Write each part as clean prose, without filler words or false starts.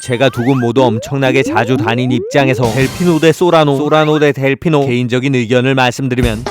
제가 두 곳 모두 엄청나게 자주 다닌 입장에서 델피노 대 소라노, 소라노 대 델피노, 개인적인 의견을 말씀드리면,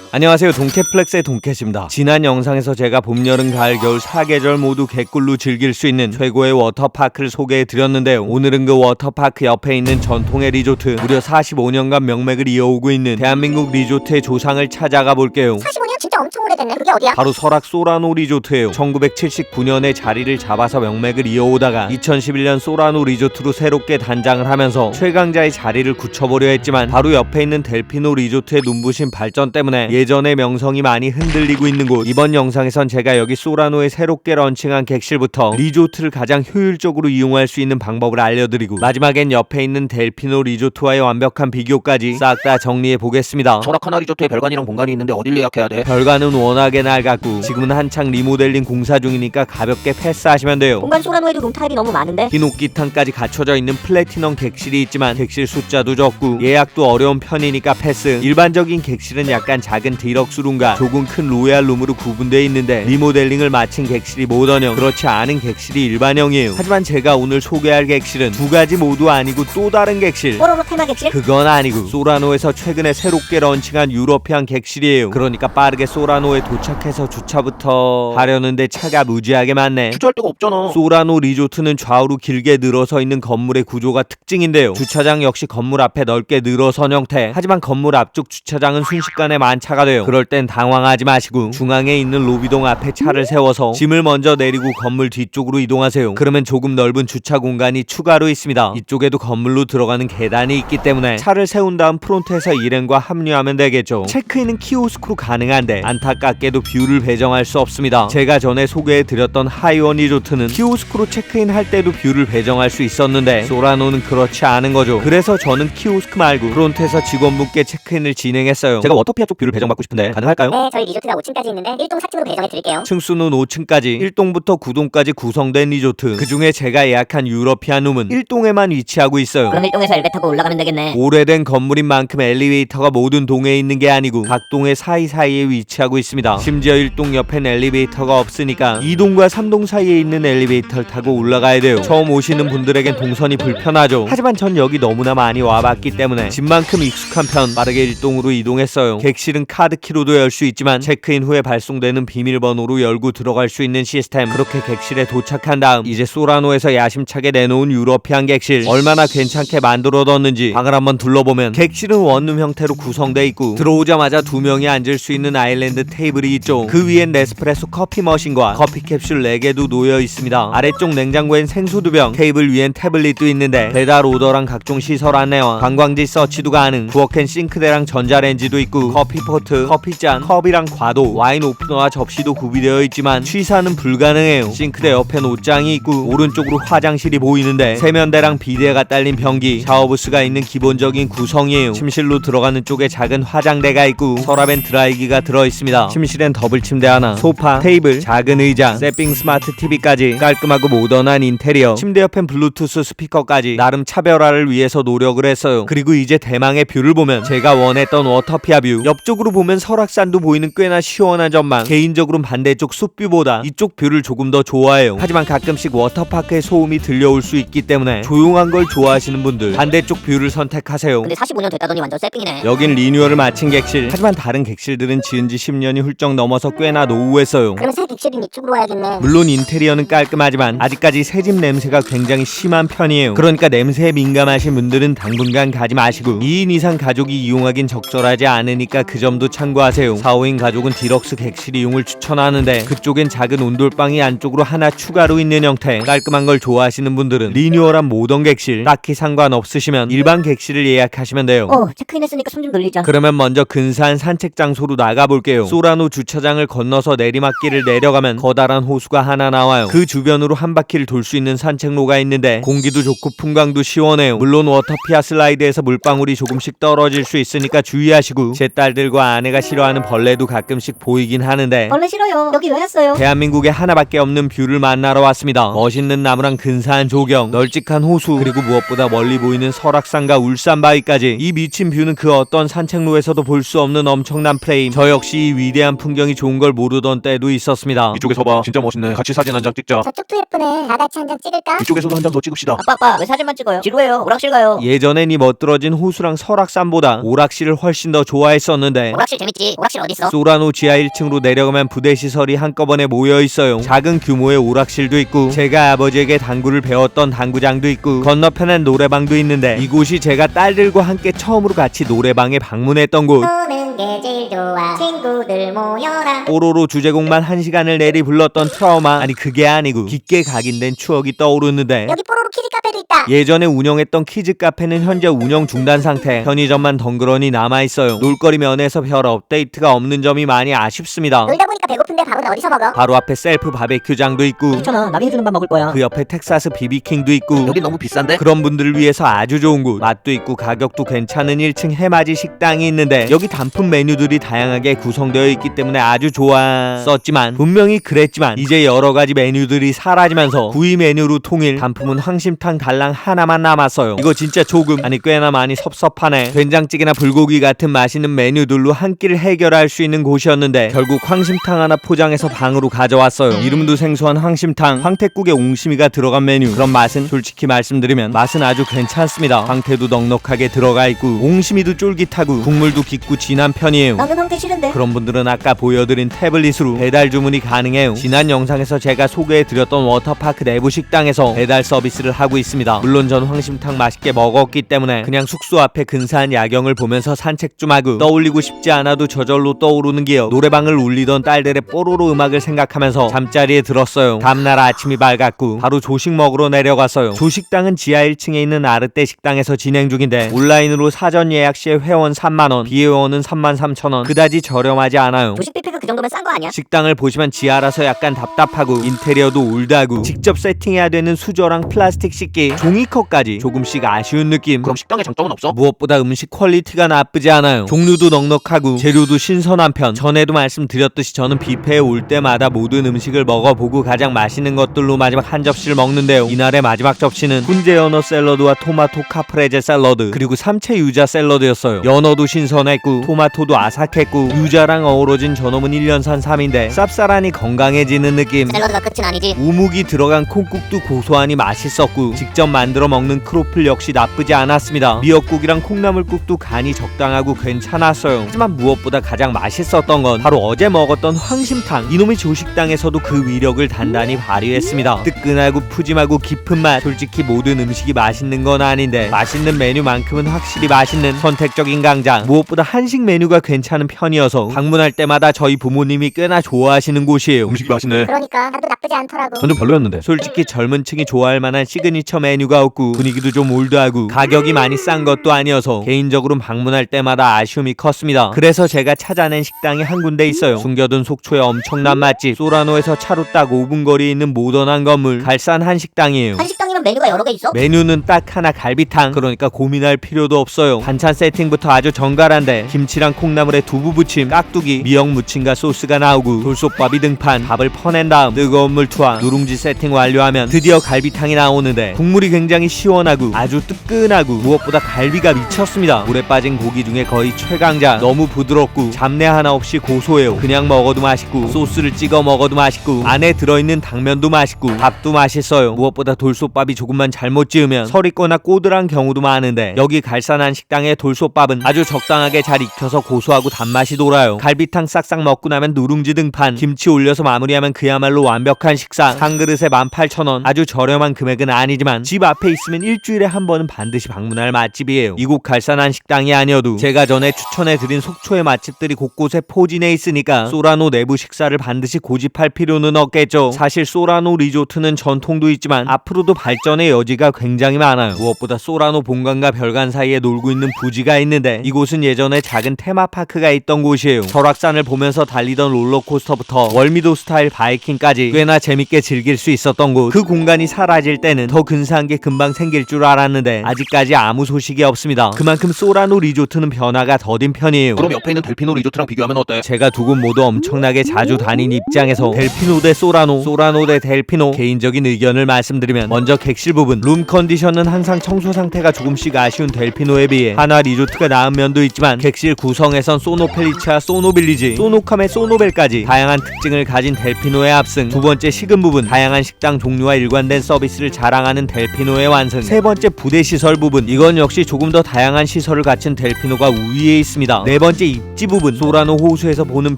안녕하세요, 동캐플렉스의 동캐입니다. 지난 영상에서 제가 봄, 여름, 가을, 겨울 4계절 모두 개꿀로 즐길 수 있는 최고의 워터파크를 소개해드렸는데요. 오늘은 그 워터파크 옆에 있는 전통의 리조트, 무려 45년간 명맥을 이어오고 있는 대한민국 리조트의 조상을 찾아가 볼게요. 45년? 진짜 엄청 오래됐네. 그게 어디야? 바로 설악 소라노 리조트예요. 1979년에 자리를 잡아서 명맥을 이어오다가 2011년 소라노 리조트로 새롭게 단장을 하면서 최강자의 자리를 굳혀보려 했지만, 바로 옆에 있는 델피노 리조트의 눈부신 발전 때문에 예전의 명성이 많이 흔들리고 있는 곳. 이번 영상에선 제가 여기 소라노에 새롭게 런칭한 객실부터 리조트를 가장 효율적으로 이용할 수 있는 방법을 알려드리고, 마지막엔 옆에 있는 델피노 리조트와의 완벽한 비교까지 싹 다 정리해 보겠습니다. 설악 하나 리조트에 별관이랑 본관이 있는데 어딜 예약해야 돼? 별관은 워낙에 낡았고 지금은 한창 리모델링 공사 중이니까 가볍게 패스하시면 돼요. 본관 소라노에도 룸타입이 너무 많은데? 흰옥기탕까지 갖춰져 있는 플래티넘 객실이 있지만 객실 숫자도 적고 예약도 어려운 편이니까 패스. 일반적인 객실은 약간 작은 디럭스 룸과 조금 큰 로얄 룸으로 구분되어 있는데, 리모델링을 마친 객실이 모던형, 그렇지 않은 객실이 일반형이에요. 하지만 제가 오늘 소개할 객실은 두 가지 모두 아니고 또 다른 객실. 뽀로로 테마 객실? 그건 아니고 소라노에서 최근에 새롭게 런칭한 유러피안 객실이에요. 그러니까 빠르게 소라노에 도착해서 주차부터 하려는데 차가 무지하게 많네. 주차할 데가 없잖아. 소라노 리조트는 좌우로 길게 늘어서 있는 건물의 구조가 특징인데요. 주차장 역시 건물 앞에 넓게 늘어선 형태. 하지만 건물 앞쪽 주차장은 순식간에 만차가 돼요. 그럴 땐 당황하지 마시고 중앙에 있는 로비동 앞에 차를 세워서 짐을 먼저 내리고 건물 뒤쪽으로 이동하세요. 그러면 조금 넓은 주차 공간이 추가로 있습니다. 이쪽에도 건물로 들어가는 계단이 있기 때문에 차를 세운 다음 프론트에서 일행과 합류하면 되겠죠. 체크인은 키오스크로 가능한데 안타깝게도 뷰를 배정할 수 없습니다. 제가 전에 소개해드렸던 하이원 리조트는 키오스크로 체크인할 때도 뷰를 배정할 수 있었는데 소라노는 그렇지 않은 거죠. 그래서 저는 키오스크 말고 프론트에서 직원분께 체크인을 진행했어요. 제가 워터피아 쪽 뷰를 배정받고 싶은데 가능할까요? 네, 저희 리조트가 5층까지 있는데 1동 4층으로 배정해 드릴게요. 층수는 5층까지 1동부터 9동까지 구성된 리조트. 그 중에 제가 예약한 유러피안 룸은 1동에만 위치하고 있어요. 그럼 1동에서 엘베 타고 올라가면 되겠네. 오래된 건물인 만큼 엘리베이터가 모든 동에 있는 게 아니고 각 동의 사이사이에 위치하고 있습니다. 심지어 1동 옆엔 엘리베이터가 없으니까 2동과 3동 사이에 있는 엘리베이터를 타고 올라가야 돼요. 처음 오시는 분들에겐 동선이 불편하죠. 하지만 전 여기 너무나 많이 와봤기 때문에 집만큼 익숙한 편 빠르게 1동으로 이동했어요. 객실은 카드키로도 열 수 있지만 체크인 후에 발송되는 비밀번호로 열고 들어갈 수 있는 시스템. 그렇게 객실에 도착한 다음 이제 소라노에서 야심차게 내놓은 유러피안 객실, 얼마나 괜찮게 만들어뒀는지 방을 한번 둘러보면, 객실은 원룸 형태로 구성돼 있고 들어오자마자 두 명이 앉을 수 있는 아일랜드 테이블이 있죠. 그 위엔 네스프레소 커피 머신과 커피 캡슐 4개도 놓여 있습니다. 아래쪽 냉장고엔 생수 2병, 테이블 위엔 태블릿도 있는데 배달 오더랑 각종 시설 안내와 관광지 서치도 가능. 부엌엔 싱크대랑 전자레인지도 있고 커피포트, 커피잔, 컵이랑 과도, 와인 오프너와 접시도 구비되어 있지만 취사는 불가능해요. 싱크대 옆엔 옷장이 있고 오른쪽으로 화장실이 보이는데 세면대랑 비데가 딸린 변기, 샤워부스가 있는 기본적인 구성이에요. 침실로 들어가는 쪽에 작은 화장대가 있고 서랍엔 드라이기가 들어있습니다. 침실엔 더블 침대 하나, 소파, 테이블, 작은 의자, 세핑 스마트 TV까지 깔끔하고 모던한 인테리어. 침대 옆엔 블루투스 스피커까지 나름 차별화를 위해서 노력을 했어요. 그리고 이제 대망의 뷰를 보면 제가 원했던 워터피아 뷰. 옆쪽으로 보면 설악산도 보이는 꽤나 시원한 전망. 개인적으로는 반대쪽 숲뷰보다 이쪽 뷰를 조금 더 좋아해요. 하지만 가끔씩 워터파크의 소음이 들려올 수 있기 때문에 조용한 걸 좋아하시는 분들 반대쪽 뷰를 선택하세요. 근데 45년 됐다더니 완전 새삥이네. 여긴 리뉴얼을 마친 객실. 하지만 다른 객실들은 지은 지 10년이 훌쩍 넘어서 꽤나 노후했어요. 그럼 새 객실인 이쪽으로 와야겠네. 물론 인테리어는 깔끔하지만 아직까지 새집 냄새가 굉장히 심한 편이에요. 그러니까 냄새에 민감하신 분들은 당분간 가지 마시고 2인 이상 가족이 이용하긴 적절하지 않으니까 그 점도 참고하세요. 4, 5인 가족은 디럭스 객실 이용을 추천하는데 그쪽엔 작은 온돌방이 안쪽으로 하나 추가로 있는 형태. 깔끔한 걸 좋아하시는 분들은 리뉴얼한 모던 객실, 딱히 상관없으시면 일반 객실을 예약하시면 돼요. 체크인했으니까 숨 좀 돌리자. 그러면 먼저 근사한 산책 장소로 나가볼게요. 소라노 주차장을 건너서 내리막길을 내려가면 커다란 호수가 하나 나와요. 그 주변으로 한 바퀴를 돌 수 있는 산책로가 있는데 공기도 좋고 풍광도 시원해요. 물론 워터피아 슬라이드에서 물방울이 조금씩 떨어질 수 있으니까 주의하시고, 제 딸들과 아내가 싫어하는 벌레도 가끔씩 보이긴 하는데 벌레 싫어요. 여기 왜 왔어요? 대한민국에 하나밖에 없는 뷰를 만나러 왔습니다. 멋있는 나무랑 근사한 조경, 널찍한 호수, 그리고 무엇보다 멀리 보이는 설악산과 울산바위까지. 이 미친 뷰는 그 어떤 산책로에서도 볼 수 없는 엄청난 프레임. 저 역시 혹시 이 위대한 풍경이 좋은 걸 모르던 때도 있었습니다. 이쪽에서 봐. 진짜 멋있네. 같이 사진 한 장 찍자. 저쪽도 예쁘네. 다 같이 한 장 찍을까? 이쪽에서도 한 장 더 찍읍시다. 아빠 왜 사진만 찍어요? 지루해요. 오락실 가요. 예전엔 이 멋들어진 호수랑 설악산보다 오락실을 훨씬 더 좋아했었는데 오락실 재밌지. 오락실 어딨어? 소라노 지하 1층으로 내려가면 부대시설이 한꺼번에 모여있어요. 작은 규모의 오락실도 있고 제가 아버지에게 당구를 배웠던 당구장도 있고 건너편엔 노래방도 있는데 이곳이 제가 딸들과 함께 처음으로 같이 노래방에 방문했던 곳. 노는 게 제일 좋아. 친구들 모여라. 뽀로로 주제곡만 1시간을 내리 불렀던 트라우마. 아니 그게 아니고 깊게 각인된 추억이 떠오르는데 여기 뽀로로 키즈 카페도 있다. 예전에 운영했던 키즈 카페는 현재 운영 중단 상태. 편의점만 덩그러니 남아있어요. 놀거리 면에서 별 업데이트가 없는 점이 많이 아쉽습니다. 놀다 보니까 배고픈데 밥은 어디서 먹어? 바로 앞에 셀프 바베큐장도 있고 괜찮아. 남이 해주는 밥 먹을 거야. 그 옆에 텍사스 비비킹도 있고 여기 너무 비싼데? 그런 분들을 위해서 아주 좋은 곳. 맛도 있고 가격도 괜찮은 1층 해맞이 식당이 있는데 여기 단품 메뉴들이 다양하게 구성되어 있기 때문에 아주 좋았었지만 분명히 그랬지만 이제 여러가지 메뉴들이 사라지면서 구이 메뉴로 통일. 단품은 황심탕 달랑 하나만 남았어요. 이거 진짜 조금 아니 꽤나 많이 섭섭하네. 된장찌개나 불고기 같은 맛있는 메뉴들로 한 끼를 해결할 수 있는 곳이었는데 결국 황심탕 하나 포장해서 방으로 가져왔어요. 이름도 생소한 황심탕. 황태국에 옹심이가 들어간 메뉴. 그런 맛은 솔직히 말씀드리면 맛은 아주 괜찮습니다. 황태도 넉넉하게 들어가 있고 옹심이도 쫄깃하고 국물도 깊고 진한 편이에요. 나는 황태 싫은데. 그런 분들은 아까 보여드린 태블릿으로 배달 주문이 가능해요. 지난 영상에서 제가 소개해드렸던 워터파크 내부 식당에서 배달 서비스를 하고 있습니다. 물론 전 황심탕 맛있게 먹었기 때문에 그냥 숙소 앞에 근사한 야경을 보면서 산책 좀 하고 떠올리고 싶지 않아도 저절로 떠오르는 기억. 노래방을 울리던 딸들의 뽀로로 음악을 생각하면서 잠자리에 들었어요. 다음날 아침이 밝았고 바로 조식 먹으러 내려갔어요. 조식당은 지하 1층에 있는 아르떼 식당에서 진행 중인데 온라인으로 사전 예약 시에 회원 3만원, 비회원은 33,000원. 그다지 저렴하지 않아요. 조식 뷔페가 그 정도면 싼 거 아니야? 식당을 보시면 지하라서 약간 답답하고 인테리어도 올드하고 직접 세팅해야 되는 수저랑 플라스틱 씻기, 종이컵까지 조금씩 아쉬운 느낌. 그럼 식당에 장점은 없어? 무엇보다 음식 퀄리티가 나쁘지 않아요. 종류도 넉넉하고 재료도 신선한 편. 전에도 말씀드렸듯이 저는 뷔페에 올 때마다 모든 음식을 먹어보고 가장 맛있는 것들로 마지막 한 접시를 먹는데요. 이날의 마지막 접시는 훈제 연어 샐러드와 토마토 카프레제 샐러드 그리고 삼채 유자 샐러드였어요. 연어도 신선했고 토마토도 아삭했고 유자랑 어우러진 저놈은 1년산 3인데 쌉싸라니 건강해지는 느낌. 샐러드가 끝은 아니지. 우묵이 들어간 콩국도 고소하니 맛있었고 직접 만들어 먹는 크로플 역시 나쁘지 않았습니다. 미역국이랑 콩나물국도 간이 적당하고 괜찮았어요. 하지만 무엇보다 가장 맛있었던 건 바로 어제 먹었던 황심탕. 이놈의 조식당에서도 그 위력을 단단히 발휘했습니다. 뜨끈하고 푸짐하고 깊은 맛. 솔직히 모든 음식이 맛있는 건 아닌데 맛있는 메뉴만큼은 확실히 맛있는 선택적인 강자. 무엇보다 한식 메뉴가 괜찮은 편이어서 방문할 때마다 저희 부모님이 꽤나 좋아하시는 곳이에요. 음식이 맛있네. 그러니까 나도 나쁘지 않더라고. 전 좀 별로였는데. 솔직히 젊은 층이 좋아할 만한 시그니처 메뉴가 없고 분위기도 좀 올드하고 가격이 많이 싼 것도 아니어서 개인적으로 방문할 때마다 아쉬움이 컸습니다. 그래서 제가 찾아낸 식당이 한 군데 있어요. 숨겨둔 속초의 엄청난 맛집 소라노에서 차로 딱 5분 거리에 있는 모던한 건물 갈산 한식당이에요. 한식당이면 메뉴가 여러 개 있어? 메뉴는 딱 하나 갈비탕. 그러니까 고민할 필요도 없어요. 반찬 세팅부터 아주 정갈한데 김치랑 콩나물에 두부 부침, 깍두기, 미역 무침과 소스가 나오고 돌솥밥이 등판. 밥을 퍼낸 다음 뜨거운 물 투하 누룽지 세팅 완료하면 드디어 갈비탕이 나오는데 국물이 굉장히 시원하고 아주 뜨끈하고 무엇보다 갈비가 미쳤습니다. 물에 빠진 고기 중에 거의 최강자. 너무 부드럽고 잡내 하나 없이 고소해요. 그냥 먹어도 맛있고 소스를 찍어 먹어도 맛있고 안에 들어있는 당면도 맛있고 밥도 맛있어요. 무엇보다 돌솥밥이 조금만 잘못 지으면 설익거나 꼬들한 경우도 많은데 여기 갈산한 식당의 돌솥밥은 아주 적당하게 잘 익혀서 고소하고 단맛이 돌아요. 갈비탕 싹싹 먹고 나면 누룽지 등판, 김치 올려서 마무리하면 그야말로 완벽한 식사. 한 그릇에 18,000원. 아주 저렴한 금액은 아니지만 집 앞에 있으면 일주일에 한 번은 반드시 방문할 맛집이에요. 이곳 갈산한 식당이 아니어도 제가 전에 추천해드린 속초의 맛집들이 곳곳에 포진해 있으니까 소라노 내부 식사를 반드시 고집할 필요는 없겠죠. 사실 소라노 리조트는 전통도 있지만 앞으로도 발전의 여지가 굉장히 많아요. 무엇보다 소라노 본관과 별관 사이에 놀고 있는 부지가 있는데 이곳은 예전에 작은 테마파크가 있던 곳이에요. 설악산을 보면서 달리던 롤러코스터부터 월미도 스타일 바이킹까지 꽤나 재밌게 즐길 수 있었던 곳. 그 공간이 사라질 때는 더 근사한 게 금방 생길 줄 알았는데 아직까지 아무 소식이 없습니다. 그만큼 소라노 리조트는 변화가 더딘 편이에요. 그럼 옆에 있는 델피노 리조트랑 비교하면 어때? 제가 두 곳 모두 엄청나게 자주 다닌 입장에서 델피노 대 소라노, 소라노 대 델피노 개인적인 의견을 말씀드리면 먼저 객실 부분, 룸 컨디션은 항상 청소 상태가 조금씩 아쉬운 델피노에 비해 한화 리조트가 나은 면도 있지만 객실 구성에선 소노펠리츠와 소노빌리지, 소노캄의 소노벨까지 다양한 특징을 가진 델피노에 압승. 두 번째 식은 부분, 다양한 식당 종류와 일관된 서비스를 자랑하는 델피노의 완승. 세 번째 부대 시설 부분, 이건 역시 조금 더 다양한 시설을 갖춘 델피노가 우위에 있습니다. 네 번째 입지 부분, 소라노 호수에서 보는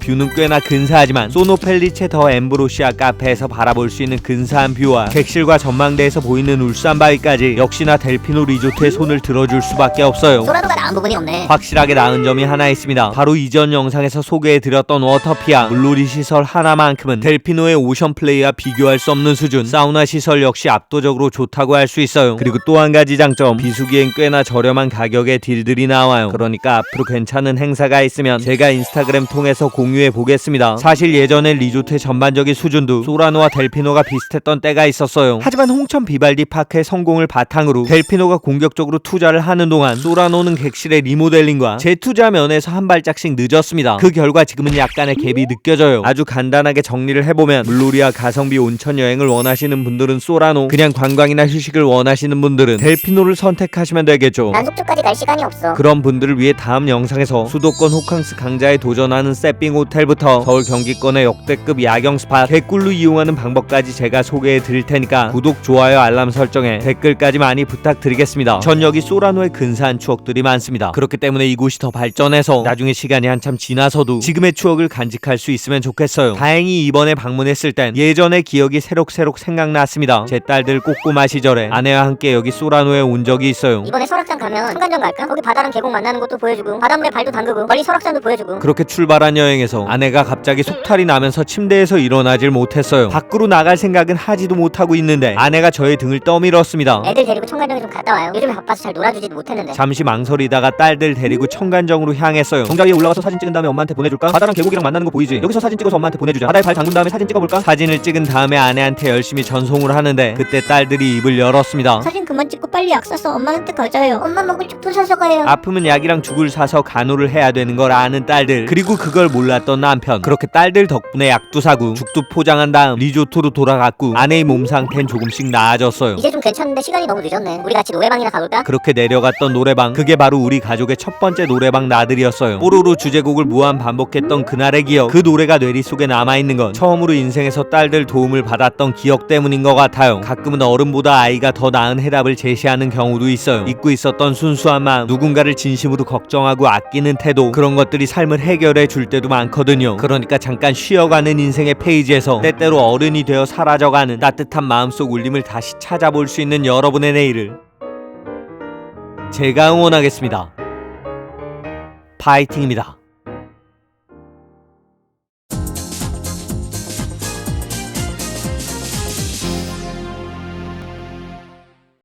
뷰는 꽤나 근사하지만 소노펠리체 더 엠브로시아 카페에서 바라볼 수 있는 근사한 뷰와 객실과 전망대에서 보이는 울산 바위까지 역시나 델피노 리조트의 손을 들어줄 수밖에 없어요. 소라도가 나은 부분이 없네. 확실하게 나은 점이 하나 있습니다. 바로 이전 영상에서 소개해드렸던 워터피아, 물놀이 시설 하나만큼은 델피노의 오션 플레이와 비교할 수 없는 수준. 사우나 시설 역시 압도적으로 좋다고 할 수 있어요. 그리고 또 한 가지 장점, 비수기엔 꽤나 저렴한 가격에 딜들이 나와요. 그러니까 앞으로 괜찮은 행사가 있으면 제가 인스타그램 통해서 공유해 보겠습니다. 사실 예전에 리조트의 전반적인 수준도 소라노와 델피노가 비슷했던 때가 있었어요. 하지만 홍천 비발디 파크의 성공을 바탕으로 델피노가 공격적으로 투자를 하는 동안 소라노는 객실의 리모델링과 재투자 면에서 한 발짝씩 늦었습니다. 그 결과 지금은 약간의 갭이 느껴져요. 아주 간단하게 정리를 해보면 물놀이와 가성비 온천 여행을 원하시는 분들은 소라노, 그냥 관광이나 휴식을 원하시는 분들은 델피노를 선택하시면 되겠죠. 난 속초까지 갈 시간이 없어. 그런 분들을 위해 다음 영상에서 수도권 호캉스 강자에 도전하는 세핑 호텔부터 서울 경기권의 역대급 야경 스팟, 개꿀로 이용하는 방법까지 제가 소개해 드릴 테니까 구독, 좋아요, 알람 설정에 댓글까지 많이 부탁드리겠습니다. 전 여기 소라노의 근사한 추억들이 많습니다. 그렇기 때문에 이곳이 더 발전해서 나중에 시간이 한참 지나서도 지금의 추억을 간직할 수 있으면 좋겠어요. 다행히 이번에 방문했을 땐 예전의 기억이 새록새록 생각났습니다. 제 딸들 꼬꼬마 시절에 아내와 함께 여기 소라노에 온 적이 있어요. 이번에 설악산 가면 청간정 갈까? 거기 바다랑 계곡 만나는 것도 보여주고 바닷물에 발도 담그고 멀리 설악산도 보여주고. 그렇게 출발한 여행에서 아내가 갑자기 속탈이 나면서 침대에서 일어나질 못했어요. 밖으로 나갈 생각은 하지도 못하고 있는데 아내가 저의 등을 떠밀었습니다. 애들 데리고 청간정에 좀 갔다 와요. 요즘에 바빠서 잘 놀아주지도 못했는데. 잠시 망설이다가 딸들 데리고 청간정으로 향했어요. 정자 위에 올라가서 사진 찍은 다음에 엄마한테 보내줄까? 바다랑 계곡이랑 만나는 거 보이지? 여기서 사진 찍어서 엄마한테 보내주자. 바다에 발 담근 다음에 사진 찍어볼까? 사진을 찍은 다음에 아내한테 열심히 전송을 하는데 그때 딸들이 입을 열었습니다. 사진 그만 찍고 빨리 약 사서 엄마한테 가져요. 엄마 먹을 죽도 사서 가요. 아프면 약이랑 죽을 사서 간호를 해야 되는 걸 아는 딸들, 그리고 그걸 몰랐던 남편. 그렇게 딸들 덕분에 약도 사고 죽도 포장한 다음 리조트로 돌아갔고 아내의 몸 상태는 조금씩 나아졌어요. 이제 좀 괜찮은데 시간이 너무 늦었네. 우리 같이 노래방이나 가볼까? 그렇게 내려갔던 노래방, 그게 바로 우리 가족의 첫 번째 노래방 나들이었어요. 뽀로로 주제곡을 무한 반복했던 그날의 기억, 그 노래가 뇌리 속에 남아있는 건 처음으로 인생에서 딸들 도움을 받았던 기억 때문인 것 같아요. 가끔은 어른보다 아이가 더 나은 해답을 제시하는 경우도 있어요. 잊고 있었던 순수한 마음, 누군가를 진심으로 걱정하고 아끼는 태도, 그런 것들이 삶을 해결해 줄 때도 많거든요. 그러니까 잠깐 쉬어가는 인생의 페이지에서 때때로 어른이 되어 사라져가는 따뜻한 마음속 울림을 다시 찾아볼 수 있는 여러분의 내일을 제가 응원하겠습니다. 파이팅입니다.